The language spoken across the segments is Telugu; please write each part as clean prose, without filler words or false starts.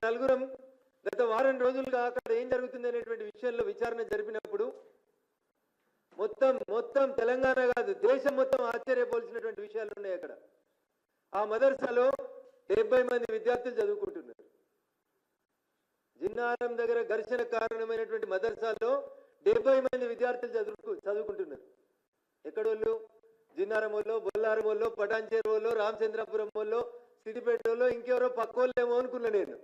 నలుగురం గత వారం రోజులుగా అక్కడ ఏం జరుగుతుంది అనేటువంటి విషయంలో విచారణ జరిపినప్పుడు మొత్తం తెలంగాణ కాదు దేశం మొత్తం ఆశ్చర్యపోల్సినటువంటి విషయాలు ఉన్నాయి. అక్కడ ఆ మదర్సాలో 70 మంది విద్యార్థులు చదువుకుంటున్నారు. జిన్నారం దగ్గర ఘర్షణ కారణమైనటువంటి మదర్సాలో 70 మంది విద్యార్థులు చదువుకుంటున్నారు. ఎక్కడోళ్ళు? జిన్నారం వాళ్ళు, బొల్లారం వాళ్ళు, పటాన్చేరు వాళ్ళు, రామచంద్రపురం వాళ్ళు, సిద్దిపేట వాళ్ళు, ఇంకెవరో పక్కోళ్ళేమో అనుకున్నా నేను.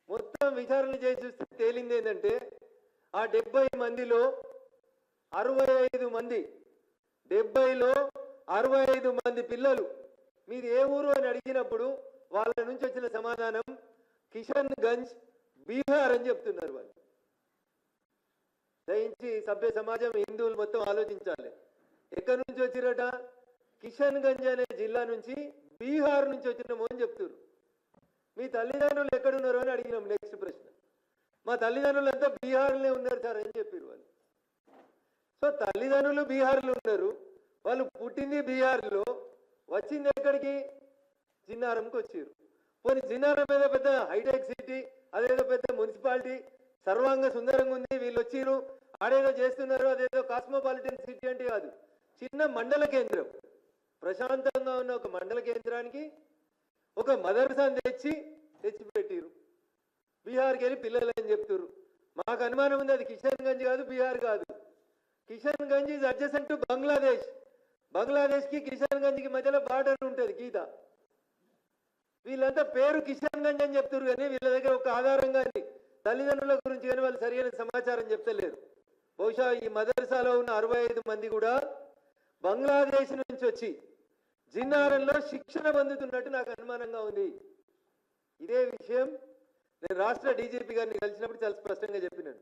మొత్తం విచారణ చేసి చూస్తే తేలింది ఏంటంటే ఆ 70 మందిలో 65 మంది 70లో 65 మంది పిల్లలు మీది ఏ ఊరు అని అడిగినప్పుడు వాళ్ళ నుంచి వచ్చిన సమాధానం కిషన్ గంజ్ బీహార్ అని చెప్తున్నారు. వాళ్ళు దయించి సభ్య సమాజం హిందువులు మొత్తం ఆలోచించాలి. ఎక్కడి నుంచి వచ్చిరట? కిషన్ గంజ్ అనే జిల్లా నుంచి బీహార్ నుంచి వచ్చినాము అని చెప్తున్నారు. మీ తల్లిదండ్రులు ఎక్కడున్నారు అని అడిగినాం. నెక్స్ట్ ప్రశ్న, మా తల్లిదండ్రులంతా బీహార్లో ఉన్నారు సార్ అని చెప్పారు వాళ్ళు. సో తల్లిదండ్రులు బీహార్లో ఉన్నారు, వాళ్ళు పుట్టింది బీహార్లో, వచ్చింది ఎక్కడికి? జిన్నారంకి వచ్చారు. పోనీ జిన్నారం ఏదో పెద్ద హైటెక్ సిటీ, అదేదో పెద్ద మున్సిపాలిటీ, సర్వాంగ సుందరంగా ఉంది, వీళ్ళు వచ్చిరు ఆడేదో చేస్తున్నారు, అదేదో కాస్మోపాలిటన్ సిటీ అంటే కాదు, చిన్న మండల కేంద్రం. ప్రశాంతంగా ఉన్న ఒక మండల కేంద్రానికి ఒక మదర్సాను తెచ్చిపెట్టిరు. బీహార్కి వెళ్ళి పిల్లలు అని చెప్తున్నారు. మాకు అనుమానం ఉంది అది కిషన్ గంజ్ కాదు, బీహార్ కాదు. Kishanganj is adjacent to Bangladesh. బంగ్లాదేశ్కి కిషన్ గంజ్కి మధ్యలో బార్డర్ ఉంటుంది, గీత. వీళ్ళంతా పేరు కిషన్ గంజ్ అని చెప్తున్నారు, కానీ వీళ్ళ దగ్గర ఒక ఆధారం కానీ తల్లిదండ్రుల గురించి కానీ వాళ్ళు సరైన సమాచారం చెప్తలేరు. బహుశా ఈ మదర్సాలో ఉన్న 65 మంది కూడా బంగ్లాదేశ్ నుంచి వచ్చి జిన్నారంలో శిక్షణ పొందుతున్నట్టు నాకు అనుమానంగా ఉంది. ఇదే విషయం నేను రాష్ట్ర డీజీపీ గారిని కలిసినప్పుడు చాలా స్పష్టంగా చెప్పినాను.